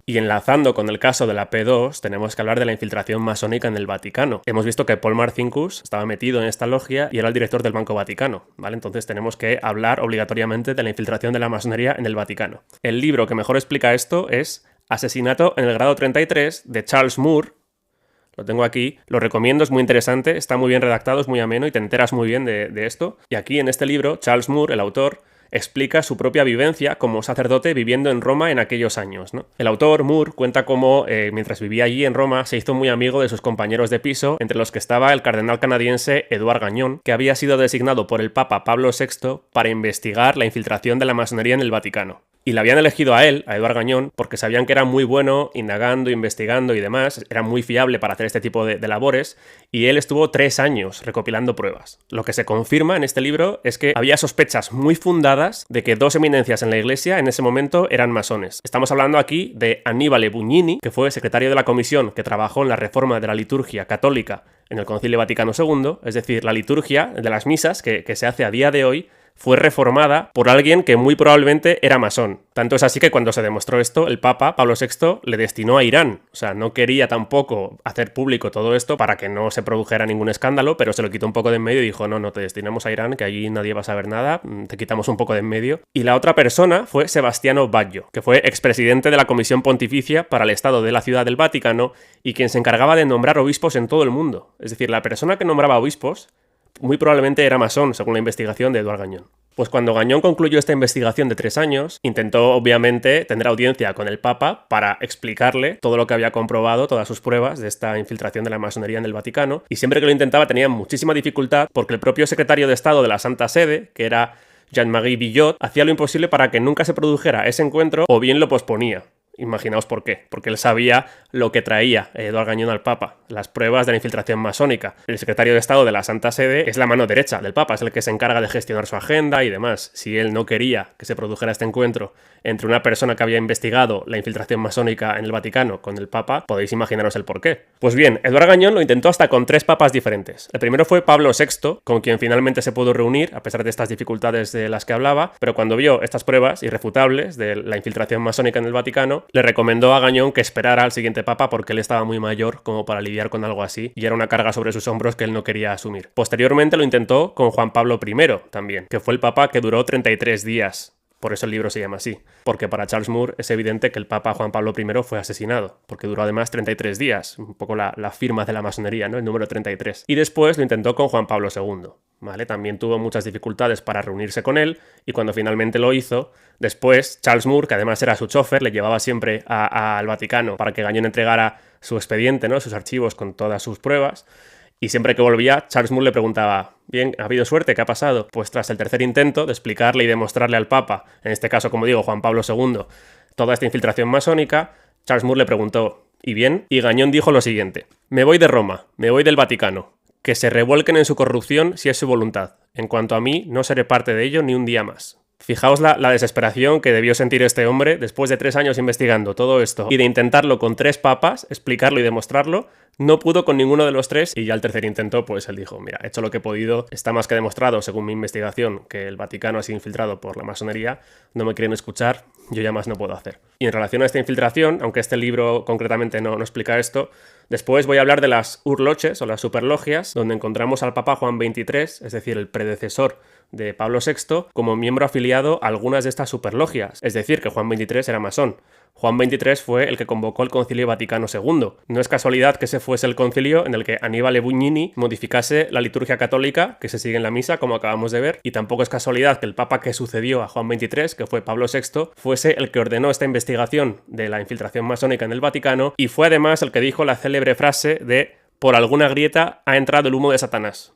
Y enlazando con el caso de la P2, tenemos que hablar de la infiltración masónica en el Vaticano. Hemos visto que Paul Marcinkus estaba metido en esta logia y era el director del Banco Vaticano, ¿vale? Entonces tenemos que hablar obligatoriamente de la infiltración de la masonería en el Vaticano. El libro que mejor explica esto es Asesinato en el grado 33 de Charles Moore. Lo tengo aquí, lo recomiendo, es muy interesante, está muy bien redactado, es muy ameno y te enteras muy bien de esto. Y aquí en este libro, Charles Moore, el autor, explica su propia vivencia como sacerdote viviendo en Roma en aquellos años, ¿no? El autor, Moore, cuenta cómo, mientras vivía allí en Roma, se hizo muy amigo de sus compañeros de piso, entre los que estaba el cardenal canadiense Edouard Gagnon, que había sido designado por el Papa Pablo VI para investigar la infiltración de la masonería en el Vaticano. Y le habían elegido a él, a Edouard Gagnon, porque sabían que era muy bueno indagando, investigando y demás, era muy fiable para hacer este tipo de labores, y él estuvo 3 años recopilando pruebas. Lo que se confirma en este libro es que había sospechas muy fundadas de que 2 eminencias en la iglesia en ese momento eran masones. Estamos hablando aquí de Annibale Bugnini, que fue secretario de la comisión que trabajó en la reforma de la liturgia católica en el Concilio Vaticano II, es decir, la liturgia de las misas que se hace a día de hoy, fue reformada por alguien que muy probablemente era masón. Tanto es así que cuando se demostró esto, el Papa, Pablo VI, le destinó a Irán. O sea, no quería tampoco hacer público todo esto para que no se produjera ningún escándalo, pero se lo quitó un poco de en medio y dijo, no, te destinamos a Irán, que allí nadie va a saber nada, te quitamos un poco de en medio. Y la otra persona fue Sebastiano Baggio, que fue expresidente de la Comisión Pontificia para el Estado de la Ciudad del Vaticano y quien se encargaba de nombrar obispos en todo el mundo. Es decir, la persona que nombraba obispos muy probablemente era masón, según la investigación de Edouard Gagnon. Pues cuando Gagnon concluyó esta investigación de 3 años, intentó obviamente tener audiencia con el Papa para explicarle todo lo que había comprobado, todas sus pruebas de esta infiltración de la masonería en el Vaticano, y siempre que lo intentaba tenía muchísima dificultad porque el propio secretario de Estado de la Santa Sede, que era Jean-Marie Billot, hacía lo imposible para que nunca se produjera ese encuentro o bien lo posponía. Imaginaos por qué. Porque él sabía lo que traía Edouard Gagnon al Papa, las pruebas de la infiltración masónica. El secretario de Estado de la Santa Sede es la mano derecha del Papa, es el que se encarga de gestionar su agenda y demás. Si él no quería que se produjera este encuentro entre una persona que había investigado la infiltración masónica en el Vaticano con el Papa, podéis imaginaros el porqué. Pues bien, Edouard Gagnon lo intentó hasta con 3 papas diferentes. El primero fue Pablo VI, con quien finalmente se pudo reunir, a pesar de estas dificultades de las que hablaba, pero cuando vio estas pruebas irrefutables de la infiltración masónica en el Vaticano, le recomendó a Gagnon que esperara al siguiente papa porque él estaba muy mayor como para lidiar con algo así y era una carga sobre sus hombros que él no quería asumir. Posteriormente lo intentó con Juan Pablo I también, que fue el papa que duró 33 días. Por eso el libro se llama así, porque para Charles Moore es evidente que el Papa Juan Pablo I fue asesinado, porque duró además 33 días, un poco la firma de la masonería, ¿no? El número 33. Y después lo intentó con Juan Pablo II, ¿vale? También tuvo muchas dificultades para reunirse con él, y cuando finalmente lo hizo, después Charles Moore, que además era su chofer, le llevaba siempre al Vaticano para que Gagnon entregara su expediente, ¿no? Sus archivos con todas sus pruebas. Y siempre que volvía, Charles Moore le preguntaba, bien, ¿ha habido suerte? ¿Qué ha pasado? Pues tras el tercer intento de explicarle y demostrarle al Papa, en este caso, como digo, Juan Pablo II, toda esta infiltración masónica, Charles Moore le preguntó, ¿y bien? Y Gagnon dijo lo siguiente, me voy de Roma, me voy del Vaticano, que se revuelquen en su corrupción si es su voluntad. En cuanto a mí, no seré parte de ello ni un día más. Fijaos la desesperación que debió sentir este hombre después de 3 años investigando todo esto y de intentarlo con 3 papas, explicarlo y demostrarlo. No pudo con ninguno de los 3 y ya al tercer intento pues él dijo, mira, he hecho lo que he podido, está más que demostrado según mi investigación que el Vaticano ha sido infiltrado por la masonería, no me quieren escuchar, yo ya más no puedo hacer. Y en relación a esta infiltración, aunque este libro concretamente no explica esto, después voy a hablar de las urloches o las superlogias, donde encontramos al Papa Juan XXIII, es decir, el predecesor de Pablo VI, como miembro afiliado a algunas de estas superlogias, es decir, que Juan XXIII era masón. Juan XXIII fue el que convocó el Concilio Vaticano II. No es casualidad que ese fuese el concilio en el que Annibale Bugnini modificase la liturgia católica que se sigue en la misa, como acabamos de ver, y tampoco es casualidad que el papa que sucedió a Juan XXIII, que fue Pablo VI, fuese el que ordenó esta investigación de la infiltración masónica en el Vaticano y fue además el que dijo la célebre frase de «por alguna grieta ha entrado el humo de Satanás».